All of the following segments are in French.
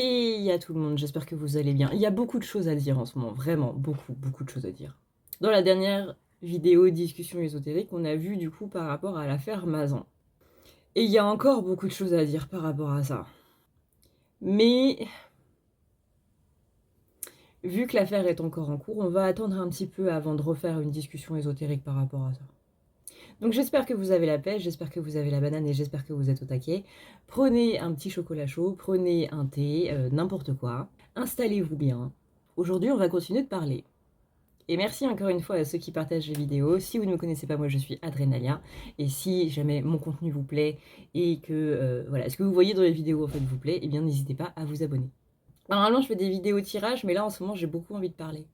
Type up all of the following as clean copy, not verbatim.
Hey à tout le monde, j'espère que vous allez bien. Il y a beaucoup de choses à dire en ce moment, vraiment beaucoup de choses à dire. Dans la dernière vidéo discussion ésotérique, on a vu du coup par rapport à l'affaire Mazan. Et il y a encore beaucoup de choses à dire par rapport à ça. Mais vu que l'affaire est encore en cours, on va attendre un petit peu avant de refaire une discussion ésotérique par rapport à ça. Donc j'espère que vous avez la pêche, j'espère que vous avez la banane et j'espère que vous êtes au taquet. Prenez un petit chocolat chaud, prenez un thé, n'importe quoi. Installez-vous bien. Aujourd'hui, on va continuer de parler. Et merci encore une fois à ceux qui partagent les vidéos. Si vous ne me connaissez pas, moi je suis Adrenalia. Et si jamais mon contenu vous plaît et que voilà, ce que vous voyez dans les vidéos en fait vous plaît, eh bien n'hésitez pas à vous abonner. Normalement, je fais des vidéos tirage, mais là en ce moment, j'ai beaucoup envie de parler.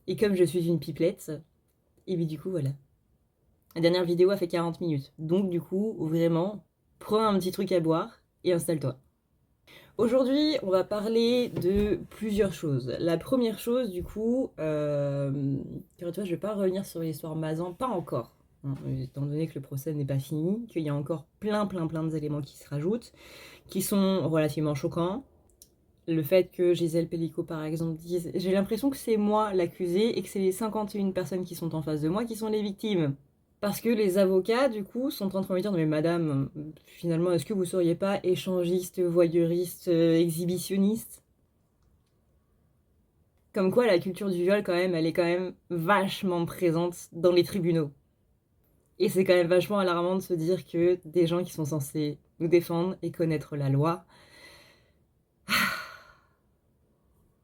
Et comme je suis une pipelette, et bien du coup, voilà. La dernière vidéo a fait 40 minutes. Donc du coup, vraiment, prends un petit truc à boire et installe-toi. Aujourd'hui, on va parler de plusieurs choses. La première chose, du coup, car tu vois, je ne vais pas revenir sur l'histoire Mazan, pas encore, hein, étant donné que le procès n'est pas fini, qu'il y a encore plein d'éléments qui se rajoutent, qui sont relativement choquants. Le fait que Gisèle Pellico, par exemple, dise « J'ai l'impression que c'est moi l'accusé et que c'est les 51 personnes qui sont en face de moi qui sont les victimes ». Parce que les avocats, du coup, sont en train de me dire « Mais madame, finalement, est-ce que vous seriez pas échangiste, voyeuriste, exhibitionniste ?» Comme quoi, la culture du viol, quand même, elle est quand même vachement présente dans les tribunaux. Et c'est quand même vachement alarmant de se dire que des gens qui sont censés nous défendre et connaître la loi,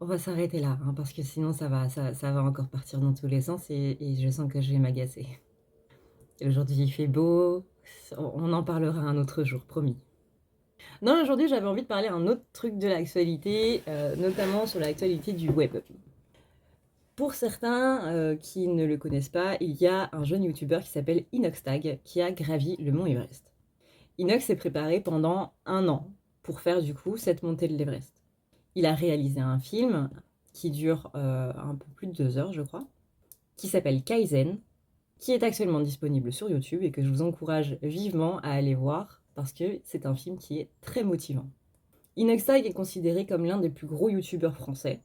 on va s'arrêter là, hein, parce que sinon ça va encore partir dans tous les sens et je sens que je vais m'agacer. Aujourd'hui il fait beau, on en parlera un autre jour, promis. Non, aujourd'hui j'avais envie de parler un autre truc de l'actualité, notamment sur l'actualité du web. Pour certains qui ne le connaissent pas, il y a un jeune youtubeur qui s'appelle Inoxtag qui a gravi le mont Everest. Inox s'est préparé pendant 1 an pour faire du coup cette montée de l'Everest. Il a réalisé un film qui dure un peu plus de 2 heures, je crois, qui s'appelle Kaizen, qui est actuellement disponible sur YouTube et que je vous encourage vivement à aller voir parce que c'est un film qui est très motivant. Inoxtag est considéré comme l'un des plus gros youtubeurs français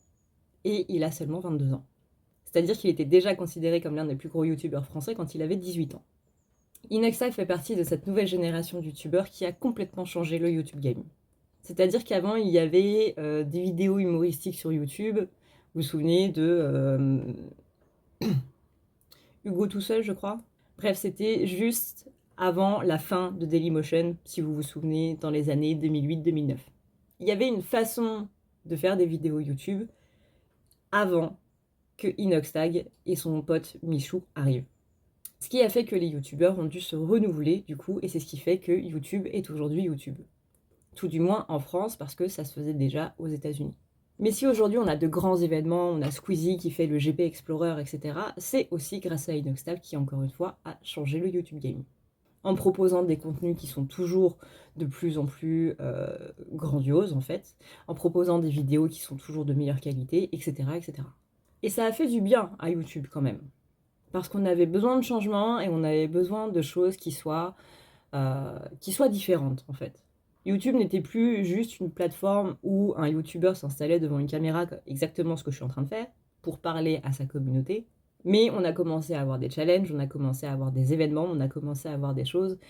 et il a seulement 22 ans. C'est-à-dire qu'il était déjà considéré comme l'un des plus gros youtubeurs français quand il avait 18 ans. Inoxtag fait partie de cette nouvelle génération de youtubeurs qui a complètement changé le YouTube game. C'est-à-dire qu'avant, il y avait des vidéos humoristiques sur YouTube. Vous vous souvenez de Hugo tout seul, je crois. Bref, c'était juste avant la fin de Dailymotion, si vous vous souvenez, dans les années 2008-2009. Il y avait une façon de faire des vidéos YouTube avant que Inoxtag et son pote Michou arrivent. Ce qui a fait que les youtubeurs ont dû se renouveler du coup, et c'est ce qui fait que YouTube est aujourd'hui YouTube. Tout du moins en France, parce que ça se faisait déjà aux États-Unis. Mais si aujourd'hui on a de grands événements, on a Squeezie qui fait le GP Explorer, etc., c'est aussi grâce à Inoxtag qui, encore une fois, a changé le YouTube game. En proposant des contenus qui sont toujours de plus en plus grandioses, en fait, en proposant des vidéos qui sont toujours de meilleure qualité, etc., etc. Et ça a fait du bien à YouTube quand même. Parce qu'on avait besoin de changements et on avait besoin de choses qui soient différentes, en fait. YouTube n'était plus juste une plateforme où un YouTuber s'installait devant une caméra, exactement ce que je suis en train de faire, pour parler à sa communauté. Mais on a commencé à avoir des challenges, on a commencé à avoir des événements, on a commencé à avoir des choses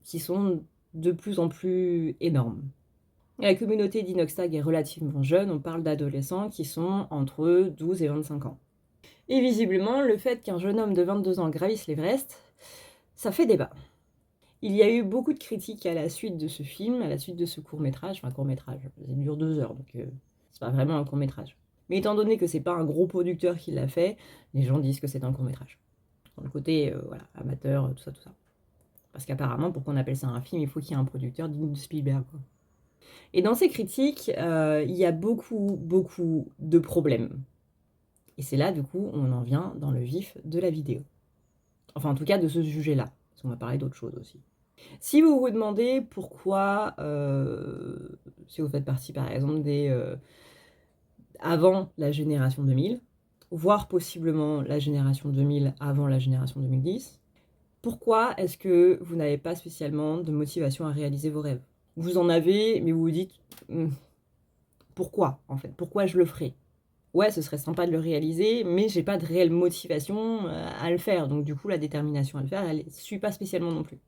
qui sont de plus en plus énormes. La communauté d'Inoxtag est relativement jeune, on parle d'adolescents qui sont entre 12 et 25 ans. Et visiblement, le fait qu'un jeune homme de 22 ans gravisse l'Everest, ça fait débat. Il y a eu beaucoup de critiques à la suite de ce film, à la suite de ce court-métrage. Enfin, court-métrage, ça dure 2 heures, donc c'est pas vraiment un court-métrage. Mais étant donné que c'est pas un gros producteur qui l'a fait, les gens disent que c'est un court-métrage. Dans le côté, voilà, amateur, tout ça, tout ça. Parce qu'apparemment, pour qu'on appelle ça un film, il faut qu'il y ait un producteur digne de Spielberg, quoi. Et dans ces critiques, il y a beaucoup de problèmes. Et c'est là, du coup, on en vient dans le vif de la vidéo. Enfin, en tout cas, de ce sujet-là. Parce qu'on va parler d'autres choses aussi. Si vous vous demandez pourquoi, si vous faites partie par exemple des avant la génération 2000, voire possiblement la génération 2000 avant la génération 2010, pourquoi est-ce que vous n'avez pas spécialement de motivation à réaliser vos rêves? Vous en avez, mais vous vous dites pourquoi en fait? Pourquoi je le ferais? Ouais, ce serait sympa de le réaliser, mais j'ai pas de réelle motivation, à le faire, donc du coup la détermination à le faire, elle suit pas spécialement non plus.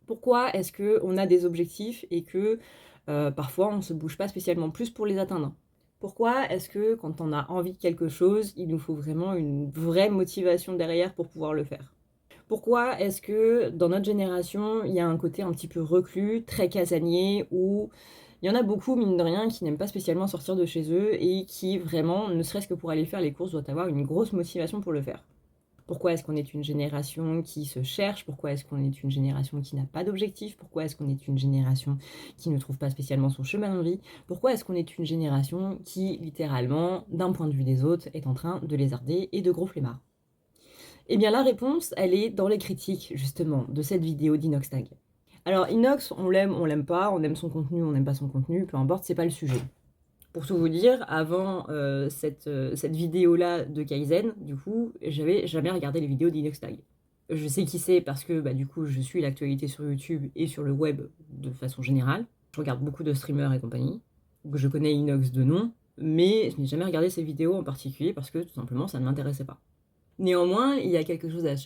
Pourquoi est-ce qu'on a des objectifs et que, parfois on se bouge pas spécialement plus pour les atteindre? Pourquoi est-ce que quand on a envie de quelque chose, il nous faut vraiment une vraie motivation derrière pour pouvoir le faire? Pourquoi est-ce que dans notre génération, il y a un côté un petit peu reclus, très casanier, où il y en a beaucoup, mine de rien, qui n'aiment pas spécialement sortir de chez eux et qui vraiment, ne serait-ce que pour aller faire les courses, doivent avoir une grosse motivation pour le faire? Pourquoi est-ce qu'on est une génération qui se cherche? Pourquoi est-ce qu'on est une génération qui n'a pas d'objectif? Pourquoi est-ce qu'on est une génération qui ne trouve pas spécialement son chemin de vie? Pourquoi est-ce qu'on est une génération qui, littéralement, d'un point de vue des autres, est en train de lézarder et de gros flemmards? Eh bien la réponse, elle est dans les critiques, justement, de cette vidéo d'Inoxtag. Alors Inox, on l'aime pas, on aime son contenu, on n'aime pas son contenu, peu importe, c'est pas le sujet. Pour tout vous dire, avant cette vidéo-là de Kaizen, du coup, j'avais jamais regardé les vidéos d'Inoxtag. Je sais qui c'est parce que, bah, du coup, je suis l'actualité sur YouTube et sur le web de façon générale. Je regarde beaucoup de streamers et compagnie. Donc je connais Inox de nom, mais je n'ai jamais regardé ses vidéos en particulier parce que, tout simplement, ça ne m'intéressait pas. Néanmoins, il y a quelque chose à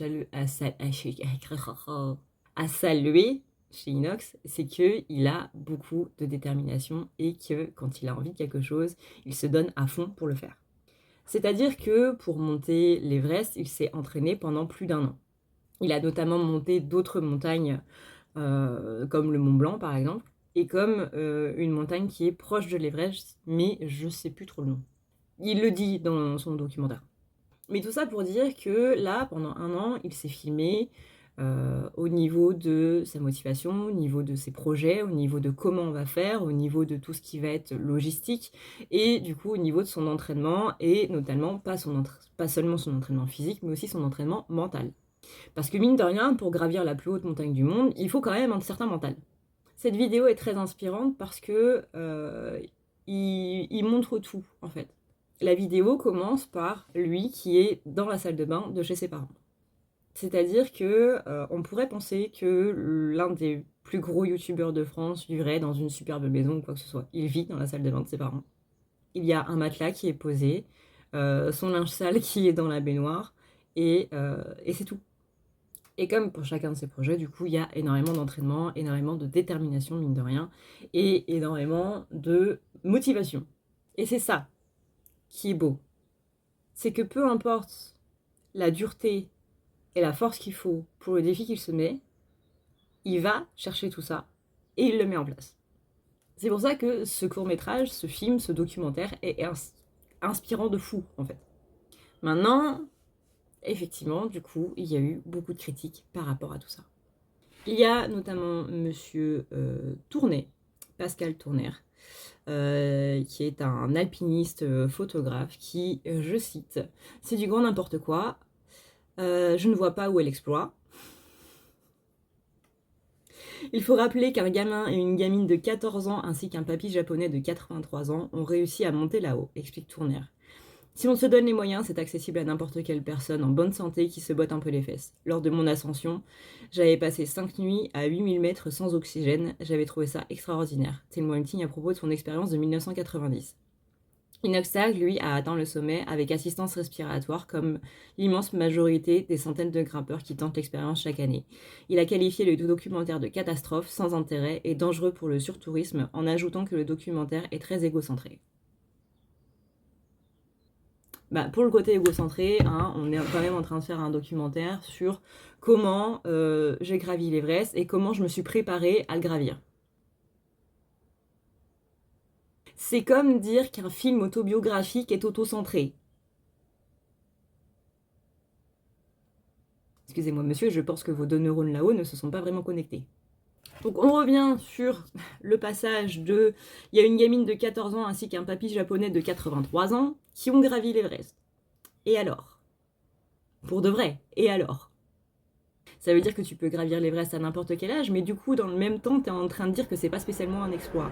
saluer chez Inox, c'est qu'il a beaucoup de détermination et que quand il a envie de quelque chose, il se donne à fond pour le faire. C'est-à-dire que pour monter l'Everest, il s'est entraîné pendant plus d'1 an. Il a notamment monté d'autres montagnes, comme le Mont Blanc par exemple, et comme une montagne qui est proche de l'Everest, mais je sais plus trop le nom. Il le dit dans son documentaire. Mais tout ça pour dire que là, pendant 1 an, il s'est filmé au niveau de sa motivation, au niveau de ses projets, au niveau de comment on va faire, au niveau de tout ce qui va être logistique, et du coup au niveau de son entraînement, et notamment pas seulement son entraînement physique, mais aussi son entraînement mental. Parce que mine de rien, pour gravir la plus haute montagne du monde, il faut quand même un certain mental. Cette vidéo est très inspirante parce que il montre tout en fait. La vidéo commence par lui qui est dans la salle de bain de chez ses parents. C'est-à-dire que on pourrait penser que l'un des plus gros youtubeurs de France vivrait dans une superbe maison ou quoi que ce soit. Il vit dans la salle de bain de ses parents. Il y a un matelas qui est posé, son linge sale qui est dans la baignoire, et c'est tout. Et comme pour chacun de ces projets, du coup, il y a énormément d'entraînement, énormément de détermination, mine de rien, et énormément de motivation. Et c'est ça qui est beau. C'est que peu importe la dureté et la force qu'il faut pour le défi qu'il se met, il va chercher tout ça et il le met en place. C'est pour ça que ce court-métrage, ce film, ce documentaire est inspirant de fou, en fait. Maintenant, effectivement, du coup, il y a eu beaucoup de critiques par rapport à tout ça. Il y a notamment monsieur Tournet, Pascal Tourner, qui est un alpiniste photographe qui, je cite, « C'est du grand n'importe quoi, je ne vois pas où est l'exploit. Il faut rappeler qu'un gamin et une gamine de 14 ans ainsi qu'un papy japonais de 83 ans ont réussi à monter là-haut, explique Tourner. Si on se donne les moyens, c'est accessible à n'importe quelle personne en bonne santé qui se botte un peu les fesses. Lors de mon ascension, j'avais passé 5 nuits à 8000 mètres sans oxygène, j'avais trouvé ça extraordinaire, témoigne-t-il à propos de son expérience de 1990. Inoxtag, lui, a atteint le sommet avec assistance respiratoire comme l'immense majorité des centaines de grimpeurs qui tentent l'expérience chaque année. Il a qualifié le documentaire de catastrophe, sans intérêt et dangereux pour le surtourisme en ajoutant que le documentaire est très égocentré. Bah, pour le côté égocentré, hein, on est quand même en train de faire un documentaire sur comment j'ai gravi l'Everest et comment je me suis préparée à le gravir. C'est comme dire qu'un film autobiographique est autocentré. Excusez-moi monsieur, je pense que vos 2 neurones là-haut ne se sont pas vraiment connectés. Donc on revient sur le passage de... Il y a une gamine de 14 ans ainsi qu'un papy japonais de 83 ans qui ont gravi l'Everest. Et alors? Pour de vrai, et alors? Ça veut dire que tu peux gravir l'Everest à n'importe quel âge, mais du coup, dans le même temps, t'es en train de dire que c'est pas spécialement un exploit.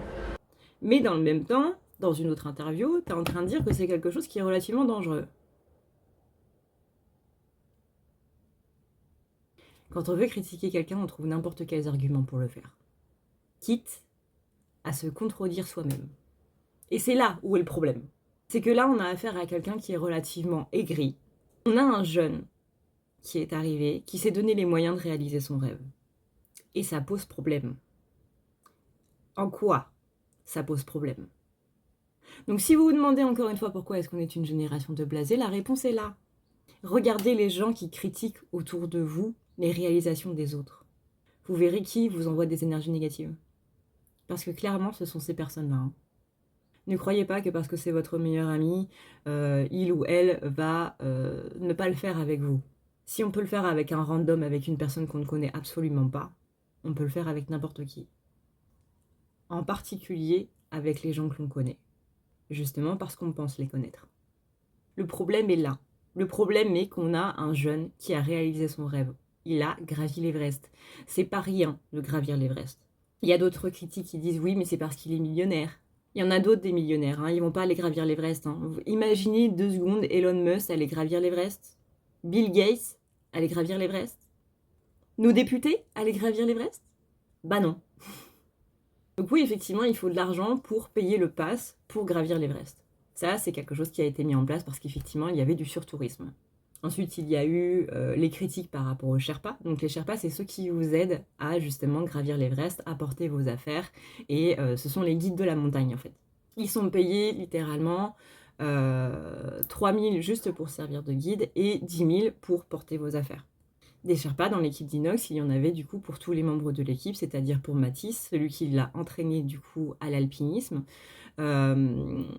Mais dans le même temps, dans une autre interview, t'es en train de dire que c'est quelque chose qui est relativement dangereux. Quand on veut critiquer quelqu'un, on trouve n'importe quels arguments pour le faire. Quitte à se contredire soi-même. Et c'est là où est le problème. C'est que là, on a affaire à quelqu'un qui est relativement aigri. On a un jeune qui est arrivé, qui s'est donné les moyens de réaliser son rêve. Et ça pose problème. En quoi ça pose problème? Donc si vous vous demandez encore une fois pourquoi est-ce qu'on est une génération de blasés, la réponse est là. Regardez les gens qui critiquent autour de vous les réalisations des autres. Vous verrez qui vous envoie des énergies négatives. Parce que clairement, ce sont ces personnes-là. Hein. Ne croyez pas que parce que c'est votre meilleur ami, il ou elle va ne pas le faire avec vous. Si on peut le faire avec un random, avec une personne qu'on ne connaît absolument pas, on peut le faire avec n'importe qui. En particulier avec les gens que l'on connaît. Justement parce qu'on pense les connaître. Le problème est là. Le problème est qu'on a un jeune qui a réalisé son rêve. Il a gravi l'Everest. C'est pas rien de gravir l'Everest. Il y a d'autres critiques qui disent oui, mais c'est parce qu'il est millionnaire. Il y en a d'autres des millionnaires, hein. Ils vont pas aller gravir l'Everest. Hein. Imaginez 2 secondes Elon Musk aller gravir l'Everest. Bill Gates aller gravir l'Everest. Nos députés aller gravir l'Everest. Bah non. Donc oui, effectivement, il faut de l'argent pour payer le pass pour gravir l'Everest. Ça, c'est quelque chose qui a été mis en place parce qu'effectivement, il y avait du surtourisme. Ensuite, il y a eu les critiques par rapport aux Sherpas. Donc les Sherpas, c'est ceux qui vous aident à justement gravir l'Everest, à porter vos affaires. Et ce sont les guides de la montagne, en fait. Ils sont payés littéralement 3 000 juste pour servir de guide et 10 000 pour porter vos affaires. Des Sherpas dans l'équipe d'Inox, il y en avait du coup pour tous les membres de l'équipe, c'est-à-dire pour Mathis, celui qui l'a entraîné du coup à l'alpinisme, le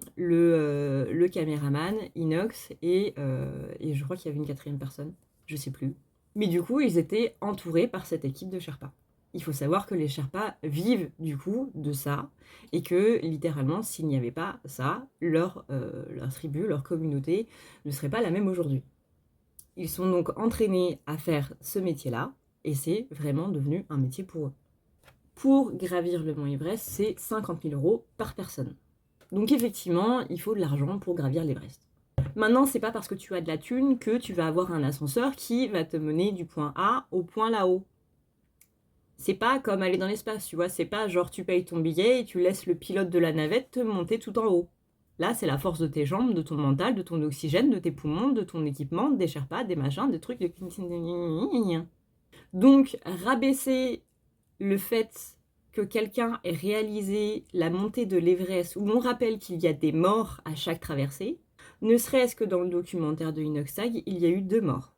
caméraman, Inox, et je crois qu'il y avait une quatrième personne, je sais plus. Mais du coup, ils étaient entourés par cette équipe de Sherpas. Il faut savoir que les Sherpas vivent du coup de ça, et que littéralement, s'il n'y avait pas ça, leur tribu, leur communauté ne serait pas la même aujourd'hui. Ils sont donc entraînés à faire ce métier-là, et c'est vraiment devenu un métier pour eux. Pour gravir le mont Everest, c'est 50 000 € par personne. Donc effectivement, il faut de l'argent pour gravir l'Everest. Maintenant, c'est pas parce que tu as de la thune que tu vas avoir un ascenseur qui va te mener du point A au point là-haut. C'est pas comme aller dans l'espace, tu vois, c'est pas genre tu payes ton billet et tu laisses le pilote de la navette te monter tout en haut. Là, c'est la force de tes jambes, de ton mental, de ton oxygène, de tes poumons, de ton équipement, des Sherpas, des machins, des trucs. Donc, rabaisser le fait que quelqu'un ait réalisé la montée de l'Everest, où on rappelle qu'il y a des morts à chaque traversée, ne serait-ce que dans le documentaire de Inoxtag, il y a eu 2 morts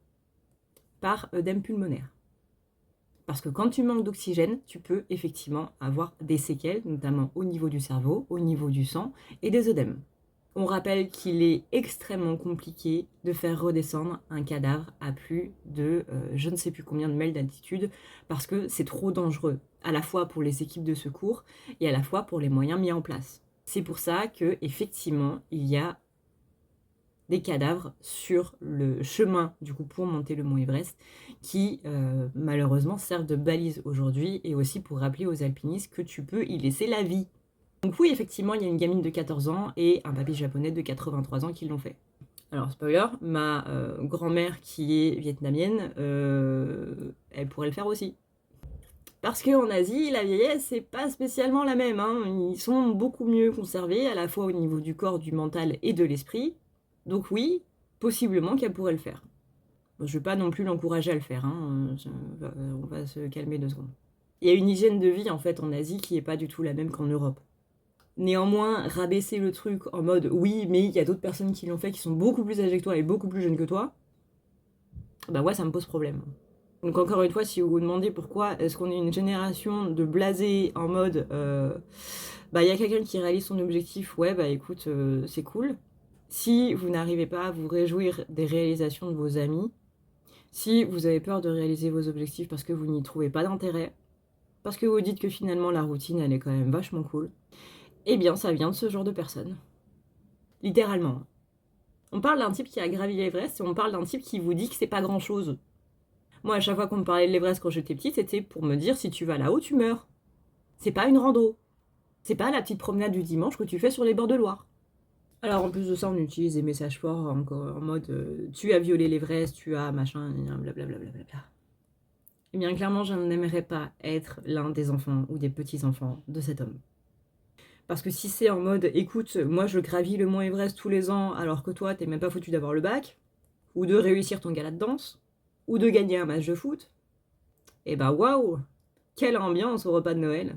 par œdème pulmonaire. Parce que quand tu manques d'oxygène, tu peux effectivement avoir des séquelles, notamment au niveau du cerveau, au niveau du sang et des œdèmes. On rappelle qu'il est extrêmement compliqué de faire redescendre un cadavre à plus de je ne sais plus combien de mètres d'altitude parce que c'est trop dangereux, à la fois pour les équipes de secours et à la fois pour les moyens mis en place. C'est pour ça que effectivement il y a des cadavres sur le chemin du coup pour monter le mont Everest qui malheureusement servent de balise aujourd'hui et aussi pour rappeler aux alpinistes que tu peux y laisser la vie. Donc oui, effectivement, il y a une gamine de 14 ans et un papy japonais de 83 ans qui l'ont fait. Alors, spoiler, ma grand-mère qui est vietnamienne, elle pourrait le faire aussi. Parce qu'en Asie, la vieillesse, c'est pas spécialement la même. Hein. Ils sont beaucoup mieux conservés, à la fois au niveau du corps, du mental et de l'esprit. Donc oui, possiblement qu'elle pourrait le faire. Bon, je ne vais pas non plus l'encourager à le faire. Hein. On va se calmer 2 secondes. Il y a une hygiène de vie, en fait, en Asie qui n'est pas du tout la même qu'en Europe. Néanmoins, rabaisser le truc en mode oui, mais il y a d'autres personnes qui l'ont fait qui sont beaucoup plus âgées que toi et beaucoup plus jeunes que toi, bah ouais, ça me pose problème. Donc encore une fois, si vous vous demandez pourquoi est-ce qu'on est une génération de blasés en mode bah il y a quelqu'un qui réalise son objectif, ouais bah écoute, c'est cool. Si vous n'arrivez pas à vous réjouir des réalisations de vos amis, si vous avez peur de réaliser vos objectifs parce que vous n'y trouvez pas d'intérêt, parce que vous dites que finalement la routine elle est quand même vachement cool, eh bien ça vient de ce genre de personnes. Littéralement. On parle d'un type qui a gravi l'Everest et on parle d'un type qui vous dit que c'est pas grand chose. Moi, à chaque fois qu'on me parlait de l'Everest quand j'étais petite, c'était pour me dire si tu vas là-haut, tu meurs. C'est pas une rando. C'est pas la petite promenade du dimanche que tu fais sur les bords de Loire. Alors en plus de ça, on utilise des messages forts en mode tu as violé l'Everest, tu as machin, blablabla. Eh bien clairement, je n'aimerais pas être l'un des enfants ou des petits-enfants de cet homme. Parce que si c'est en mode, écoute, moi je gravis le Mont Everest tous les ans alors que toi t'es même pas foutu d'avoir le bac, ou de réussir ton gala de danse, ou de gagner un match de foot, et bah waouh, quelle ambiance au repas de Noël.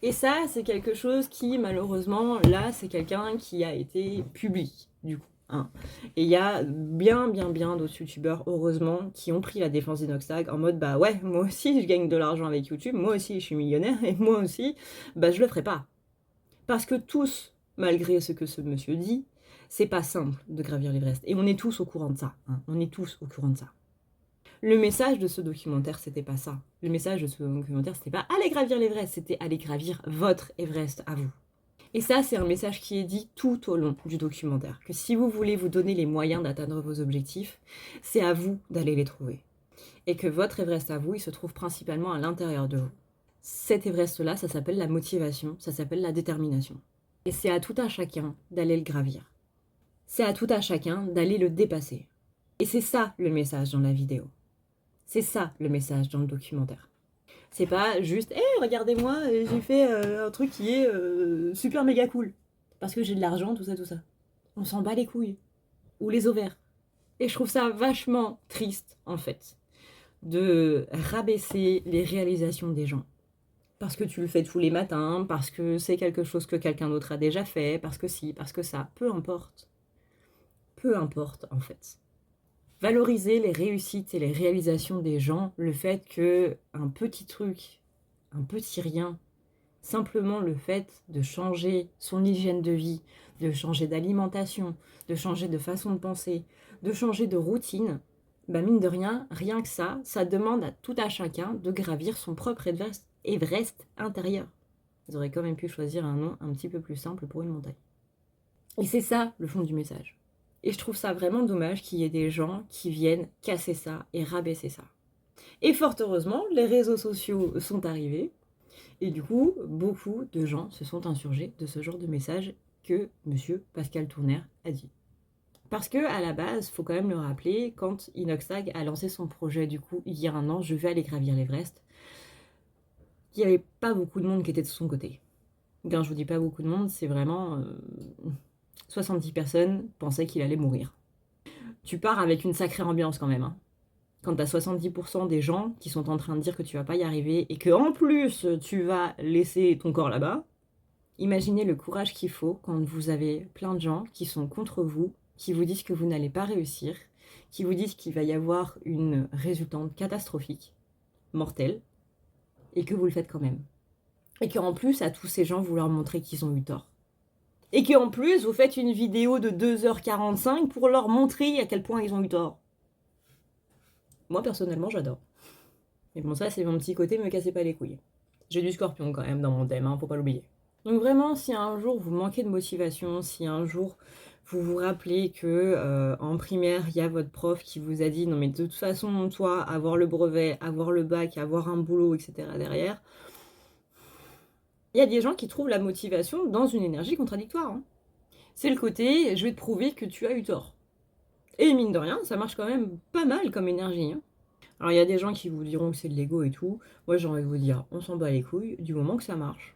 Et ça, c'est quelque chose qui, malheureusement, là, c'est quelqu'un qui a été public, du coup. Hein. Et il y a bien d'autres youtubeurs, heureusement, qui ont pris la défense d'Inoxtag en mode, bah ouais, moi aussi, je gagne de l'argent avec YouTube, moi aussi, je suis millionnaire, et moi aussi, bah je le ferai pas. Parce que tous, malgré ce que ce monsieur dit, c'est pas simple de gravir l'Everest. Et on est tous au courant de ça. Hein. On est tous au courant de ça. Le message de ce documentaire, c'était pas ça. Le message de ce documentaire, c'était pas allez gravir l'Everest, c'était allez gravir votre Everest à vous. Et ça, c'est un message qui est dit tout au long du documentaire. Que si vous voulez vous donner les moyens d'atteindre vos objectifs, c'est à vous d'aller les trouver. Et que votre Everest à vous, il se trouve principalement à l'intérieur de vous. Cet Everest-là, ça s'appelle la motivation, ça s'appelle la détermination. Et c'est à tout un chacun d'aller le gravir. C'est à tout un chacun d'aller le dépasser. Et c'est ça le message dans la vidéo. C'est ça le message dans le documentaire. C'est pas juste, regardez-moi, j'ai fait un truc qui est super méga cool. Parce que j'ai de l'argent, tout ça, tout ça. On s'en bat les couilles. Ou les ovaires. Et je trouve ça vachement triste, en fait, de rabaisser les réalisations des gens. Parce que tu le fais tous les matins, parce que c'est quelque chose que quelqu'un d'autre a déjà fait, parce que si, parce que ça, peu importe. Peu importe, en fait. Valoriser les réussites et les réalisations des gens, le fait que un petit truc, un petit rien, simplement le fait de changer son hygiène de vie, de changer d'alimentation, de changer de façon de penser, de changer de routine, bah mine de rien, rien que ça demande à tout à chacun de gravir son propre Everest intérieur. Ils auraient quand même pu choisir un nom un petit peu plus simple pour une montagne. Et c'est ça le fond du message. Et je trouve ça vraiment dommage qu'il y ait des gens qui viennent casser ça et rabaisser ça. Et fort heureusement, les réseaux sociaux sont arrivés. Et du coup, beaucoup de gens se sont insurgés de ce genre de message que monsieur Pascal Tournaire a dit. Parce que à la base, faut quand même le rappeler, quand Inoxtag a lancé son projet, du coup, il y a un an, je vais aller gravir l'Everest, il n'y avait pas beaucoup de monde qui était de son côté. Quand je vous dis pas beaucoup de monde, c'est vraiment 70 personnes pensaient qu'il allait mourir. Tu pars avec une sacrée ambiance quand même. Hein. Quand t'as 70% des gens qui sont en train de dire que tu vas pas y arriver et que en plus tu vas laisser ton corps là-bas, imaginez le courage qu'il faut quand vous avez plein de gens qui sont contre vous, qui vous disent que vous n'allez pas réussir, qui vous disent qu'il va y avoir une résultante catastrophique, mortelle, et que vous le faites quand même. Et qu'en plus, à tous ces gens, vous leur montrez qu'ils ont eu tort. Et qu'en plus, vous faites une vidéo de 2h45 pour leur montrer à quel point ils ont eu tort. Moi, personnellement, j'adore. Mais bon, ça, c'est mon petit côté, me cassez pas les couilles. J'ai du scorpion quand même dans mon thème, hein, faut pas l'oublier. Donc vraiment, si un jour vous manquez de motivation, si un jour vous vous rappelez que en primaire, il y a votre prof qui vous a dit « Non mais de toute façon, toi, avoir le brevet, avoir le bac, avoir un boulot, etc. derrière », il y a des gens qui trouvent la motivation dans une énergie contradictoire. Hein. C'est le côté « Je vais te prouver que tu as eu tort ». Et mine de rien, ça marche quand même pas mal comme énergie. Hein. Alors il y a des gens qui vous diront que c'est de l'ego et tout. Moi j'ai envie de vous dire, on s'en bat les couilles du moment que ça marche.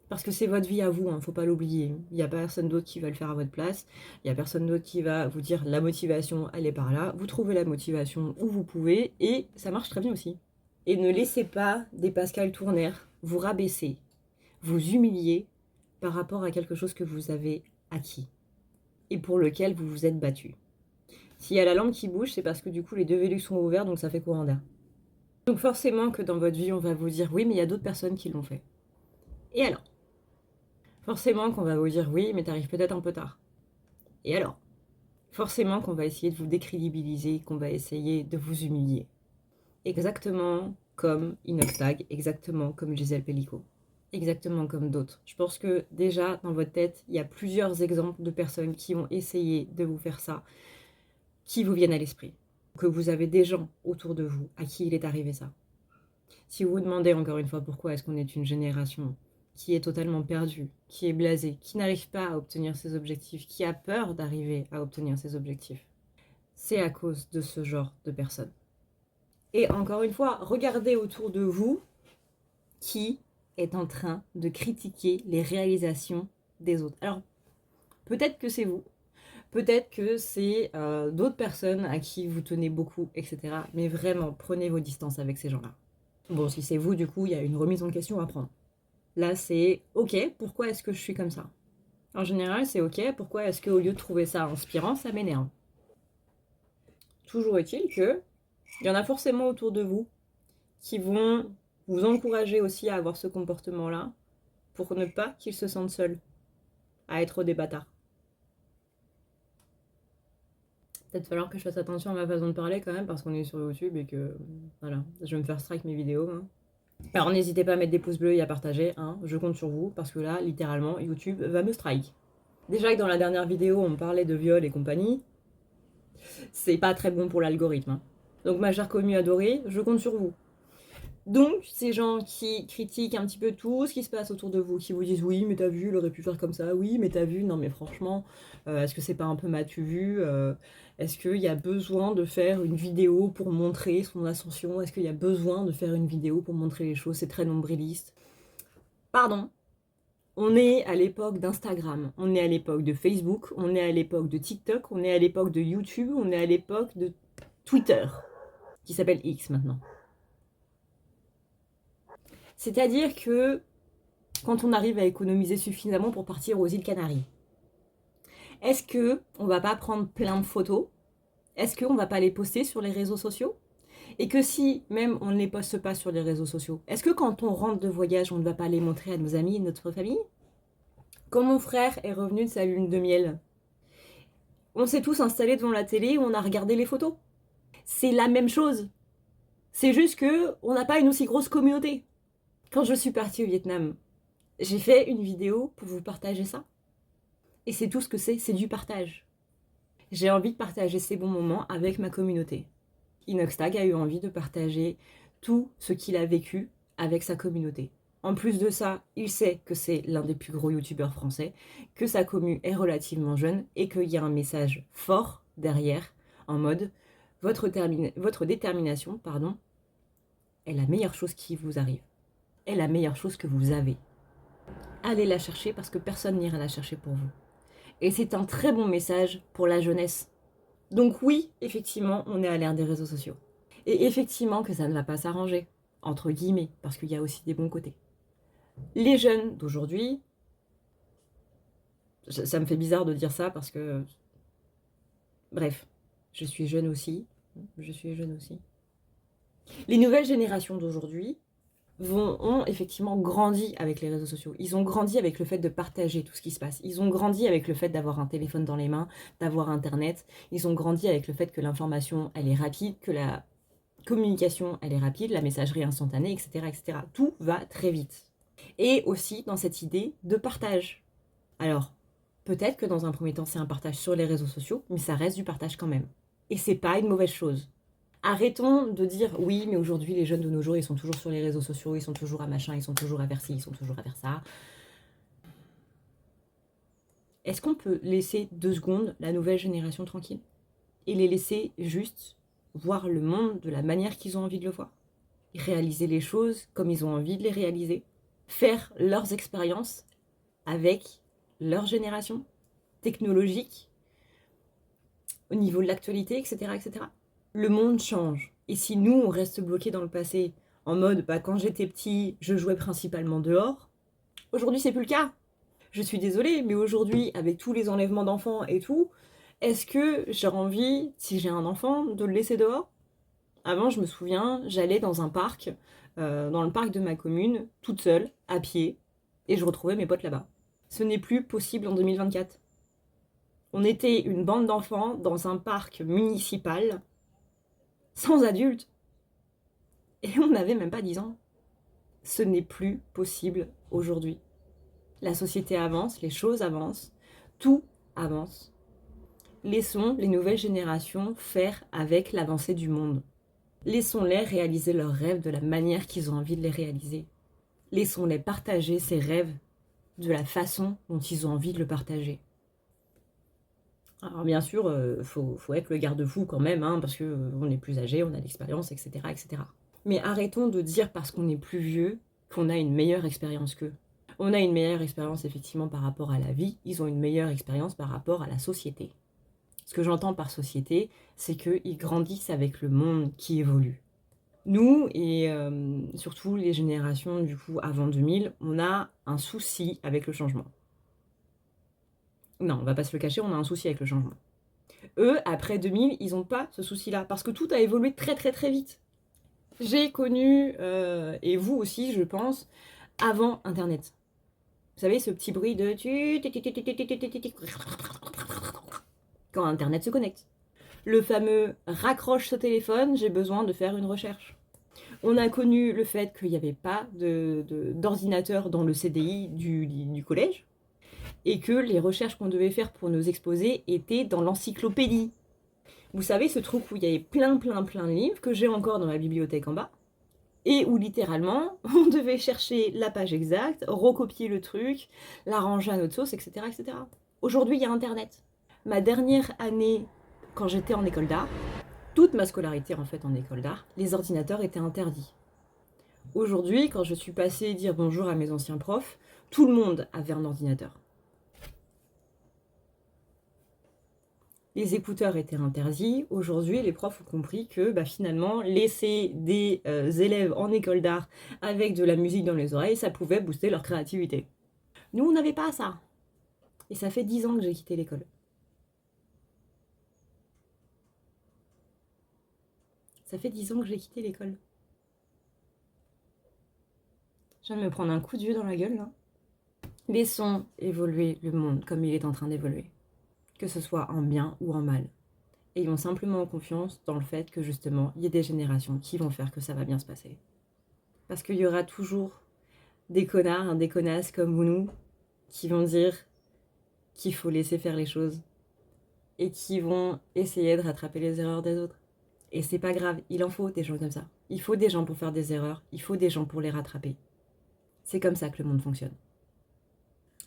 Parce que c'est votre vie à vous, hein, faut pas l'oublier. Il n'y a personne d'autre qui va le faire à votre place. Il n'y a personne d'autre qui va vous dire la motivation, elle est par là. Vous trouvez la motivation où vous pouvez et ça marche très bien aussi. Et ne laissez pas des Pascal Tournaire vous rabaisser, vous humilier par rapport à quelque chose que vous avez acquis et pour lequel vous vous êtes battu. S'il y a la lampe qui bouge, c'est parce que du coup les deux Vélux sont ouverts, donc ça fait courant d'air. Donc forcément que dans votre vie, on va vous dire oui, mais il y a d'autres personnes qui l'ont fait. Et alors? Forcément qu'on va vous dire oui, mais t'arrives peut-être un peu tard. Et alors? Forcément qu'on va essayer de vous décrédibiliser, qu'on va essayer de vous humilier. Exactement comme Inoxtag, exactement comme Gisèle Pellico, exactement comme d'autres. Je pense que déjà, dans votre tête, il y a plusieurs exemples de personnes qui ont essayé de vous faire ça, qui vous viennent à l'esprit. Que vous avez des gens autour de vous à qui il est arrivé ça. Si vous vous demandez encore une fois pourquoi est-ce qu'on est une génération qui est totalement perdue, qui est blasée, qui n'arrive pas à obtenir ses objectifs, qui a peur d'arriver à obtenir ses objectifs, c'est à cause de ce genre de personnes. Et encore une fois, regardez autour de vous qui est en train de critiquer les réalisations des autres. Alors, peut-être que c'est vous, peut-être que c'est d'autres personnes à qui vous tenez beaucoup, etc. Mais vraiment, prenez vos distances avec ces gens-là. Bon, si c'est vous, du coup, il y a une remise en question à prendre. Là, c'est ok, pourquoi est-ce que je suis comme ça? En général, c'est ok, pourquoi est-ce qu'au lieu de trouver ça inspirant, ça m'énerve? Toujours est-il que il y en a forcément autour de vous qui vont vous encourager aussi à avoir ce comportement-là pour ne pas qu'ils se sentent seuls à être des bâtards. Peut-être falloir que je fasse attention à ma façon de parler quand même parce qu'on est sur YouTube et que voilà, je vais me faire strike mes vidéos. Hein. Alors n'hésitez pas à mettre des pouces bleus et à partager, hein, je compte sur vous parce que là, littéralement, YouTube va me strike. Déjà que dans la dernière vidéo, on parlait de viol et compagnie, c'est pas très bon pour l'algorithme. Hein. Donc ma chère commu adorée, je compte sur vous. Donc, ces gens qui critiquent un petit peu tout ce qui se passe autour de vous, qui vous disent oui, mais t'as vu, il aurait pu faire comme ça, oui, mais t'as vu, non, mais franchement, est-ce que c'est pas un peu m'as-tu vu est-ce qu'il y a besoin de faire une vidéo pour montrer son ascension? Est-ce qu'il y a besoin de faire une vidéo pour montrer les choses? C'est très nombriliste. Pardon. On est à l'époque d'Instagram, on est à l'époque de Facebook, on est à l'époque de TikTok, on est à l'époque de YouTube, on est à l'époque de Twitter, qui s'appelle X maintenant. C'est-à-dire que quand on arrive à économiser suffisamment pour partir aux îles Canaries, est-ce que on va pas prendre plein de photos? Est-ce qu'on va pas les poster sur les réseaux sociaux? Et que si même on ne les poste pas sur les réseaux sociaux, est-ce que quand on rentre de voyage, on ne va pas les montrer à nos amis et notre famille? Quand mon frère est revenu de sa lune de miel, on s'est tous installés devant la télé, on a regardé les photos. C'est la même chose. C'est juste que on n'a pas une aussi grosse communauté. Quand je suis partie au Vietnam, j'ai fait une vidéo pour vous partager ça. Et c'est tout ce que c'est du partage. J'ai envie de partager ces bons moments avec ma communauté. Inoxtag a eu envie de partager tout ce qu'il a vécu avec sa communauté. En plus de ça, il sait que c'est l'un des plus gros youtubeurs français, que sa commu est relativement jeune et qu'il y a un message fort derrière, en mode votre détermination, est la meilleure chose qui vous arrive, est la meilleure chose que vous avez. Allez la chercher parce que personne n'ira la chercher pour vous. Et c'est un très bon message pour la jeunesse. Donc oui, effectivement, on est à l'ère des réseaux sociaux. Et effectivement que ça ne va pas s'arranger, entre guillemets, parce qu'il y a aussi des bons côtés. Les jeunes d'aujourd'hui, ça me fait bizarre de dire ça parce que... Bref, je suis jeune aussi. Les nouvelles générations d'aujourd'hui ont effectivement grandi avec les réseaux sociaux. Ils ont grandi avec le fait de partager tout ce qui se passe. Ils ont grandi avec le fait d'avoir un téléphone dans les mains, d'avoir Internet. Ils ont grandi avec le fait que l'information, elle est rapide, que la communication, elle est rapide, la messagerie instantanée, etc., etc. Tout va très vite. Et aussi dans cette idée de partage. Alors, peut-être que dans un premier temps, c'est un partage sur les réseaux sociaux, mais ça reste du partage quand même. Et c'est pas une mauvaise chose. Arrêtons de dire oui, mais aujourd'hui, les jeunes de nos jours, ils sont toujours sur les réseaux sociaux, ils sont toujours à machin, ils sont toujours à faire ci, ils sont toujours à faire ça. Est-ce qu'on peut laisser 2 secondes la nouvelle génération tranquille et les laisser juste voir le monde de la manière qu'ils ont envie de le voir? Réaliser les choses comme ils ont envie de les réaliser, faire leurs expériences avec leur génération technologique, au niveau de l'actualité, etc., etc. Le monde change. Et si nous, on reste bloqué dans le passé, en mode, quand j'étais petit, je jouais principalement dehors, aujourd'hui, c'est plus le cas. Je suis désolée, mais aujourd'hui, avec tous les enlèvements d'enfants et tout, est-ce que j'ai envie, si j'ai un enfant, de le laisser dehors? Avant, je me souviens, j'allais dans un parc, dans le parc de ma commune, toute seule, à pied, et je retrouvais mes potes là-bas. Ce n'est plus possible en 2024. On était une bande d'enfants dans un parc municipal, sans adultes, et on n'avait même pas 10 ans. Ce n'est plus possible aujourd'hui. La société avance, les choses avancent, tout avance. Laissons les nouvelles générations faire avec l'avancée du monde. Laissons-les réaliser leurs rêves de la manière qu'ils ont envie de les réaliser. Laissons-les partager ces rêves de la façon dont ils ont envie de le partager. Alors bien sûr, faut être le garde-fou quand même, hein, parce qu'on est plus âgé, on a l'expérience, etc., etc. Mais arrêtons de dire parce qu'on est plus vieux qu'on a une meilleure expérience qu'eux. On a une meilleure expérience effectivement par rapport à la vie, ils ont une meilleure expérience par rapport à la société. Ce que j'entends par société, c'est qu'ils grandissent avec le monde qui évolue. Nous, et surtout les générations du coup avant 2000, on a un souci avec le changement. Non, on va pas se le cacher, on a un souci avec le changement. Eux, après 2000, ils n'ont pas ce souci-là, parce que tout a évolué très très très vite. J'ai connu, et vous aussi je pense, avant Internet. Vous savez, ce petit bruit de... quand Internet se connecte. Le fameux raccroche ce téléphone, j'ai besoin de faire une recherche. On a connu le fait qu'il n'y avait pas d'ordinateur dans le CDI du collège et que les recherches qu'on devait faire pour nos exposés étaient dans l'encyclopédie. Vous savez, ce truc où il y avait plein de livres que j'ai encore dans ma bibliothèque en bas et où littéralement on devait chercher la page exacte, recopier le truc, l'arranger à notre sauce, etc. etc. Aujourd'hui, il y a Internet. Ma dernière année, quand j'étais en école d'art, toute ma scolarité en fait en école d'art, les ordinateurs étaient interdits. Aujourd'hui, quand je suis passée dire bonjour à mes anciens profs, tout le monde avait un ordinateur. Les écouteurs étaient interdits. Aujourd'hui, les profs ont compris que finalement, laisser des élèves en école d'art avec de la musique dans les oreilles, ça pouvait booster leur créativité. Nous, on n'avait pas ça. Et ça fait 10 ans que j'ai quitté l'école. Ça fait 10 ans que j'ai quitté l'école. Je viens de me prendre un coup de vieux dans la gueule, là. Laissons évoluer le monde comme il est en train d'évoluer. Que ce soit en bien ou en mal. Ayons simplement confiance dans le fait que justement, il y a des générations qui vont faire que ça va bien se passer. Parce qu'il y aura toujours des connards, des connasses comme vous, nous, qui vont dire qu'il faut laisser faire les choses et qui vont essayer de rattraper les erreurs des autres. Et c'est pas grave, il en faut des gens comme ça. Il faut des gens pour faire des erreurs, il faut des gens pour les rattraper. C'est comme ça que le monde fonctionne.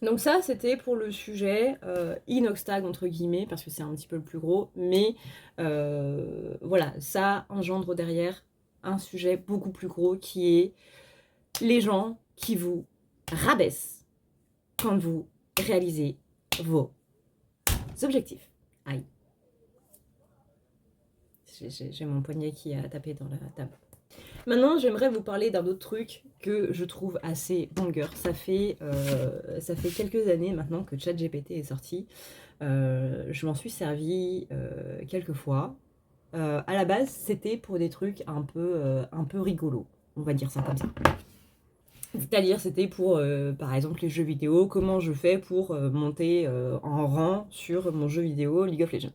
Donc ça, c'était pour le sujet inoxtag, entre guillemets, parce que c'est un petit peu le plus gros, mais voilà, ça engendre derrière un sujet beaucoup plus gros qui est les gens qui vous rabaissent quand vous réalisez vos objectifs. Aïe. J'ai mon poignet qui a tapé dans la table. Maintenant, j'aimerais vous parler d'un autre truc que je trouve assez banger. Ça fait quelques années maintenant que ChatGPT est sorti. Je m'en suis servi quelques fois. À la base, c'était pour des trucs un peu rigolos. On va dire ça comme ça. C'est-à-dire, c'était pour, par exemple, les jeux vidéo. Comment je fais pour monter en rang sur mon jeu vidéo League of Legends.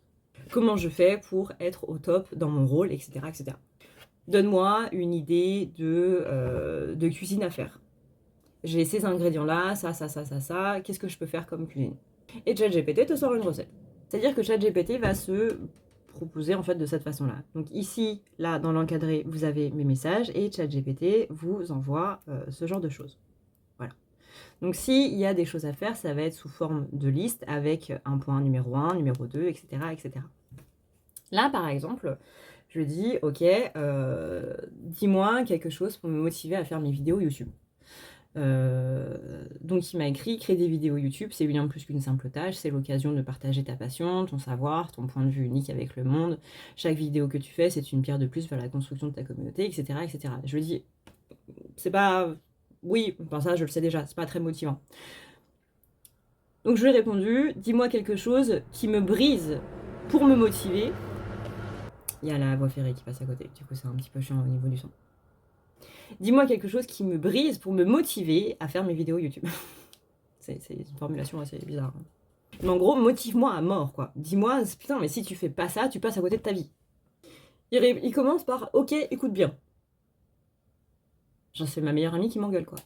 Comment je fais pour être au top dans mon rôle, etc. etc. Donne-moi une idée de cuisine à faire. J'ai ces ingrédients-là, ça. Qu'est-ce que je peux faire comme cuisine? Et ChatGPT te sort une recette. C'est-à-dire que ChatGPT va se proposer en fait de cette façon-là. Donc ici, là, dans l'encadré, vous avez mes messages et ChatGPT vous envoie ce genre de choses. Voilà. Donc s'il y a des choses à faire, ça va être sous forme de liste avec un point numéro 1, numéro 2, etc. etc. Là, par exemple, je lui dis, ok, dis-moi quelque chose pour me motiver à faire mes vidéos YouTube. Donc il m'a écrit, créer des vidéos YouTube, c'est bien plus qu'une simple tâche, c'est l'occasion de partager ta passion, ton savoir, ton point de vue unique avec le monde. Chaque vidéo que tu fais, c'est une pierre de plus vers la construction de ta communauté, etc. etc. Je lui dis, c'est pas... Oui, enfin ça je le sais déjà, c'est pas très motivant. Donc je lui ai répondu, dis-moi quelque chose qui me brise pour me motiver. Il y a la voie ferrée qui passe à côté, du coup c'est un petit peu chiant au niveau du son. Dis-moi quelque chose qui me brise pour me motiver à faire mes vidéos YouTube. C'est une formulation assez bizarre. Mais en gros, motive-moi à mort, quoi. Dis-moi, putain, mais si tu fais pas ça, tu passes à côté de ta vie. Il commence par, ok, écoute bien. Genre, c'est ma meilleure amie qui m'engueule, quoi.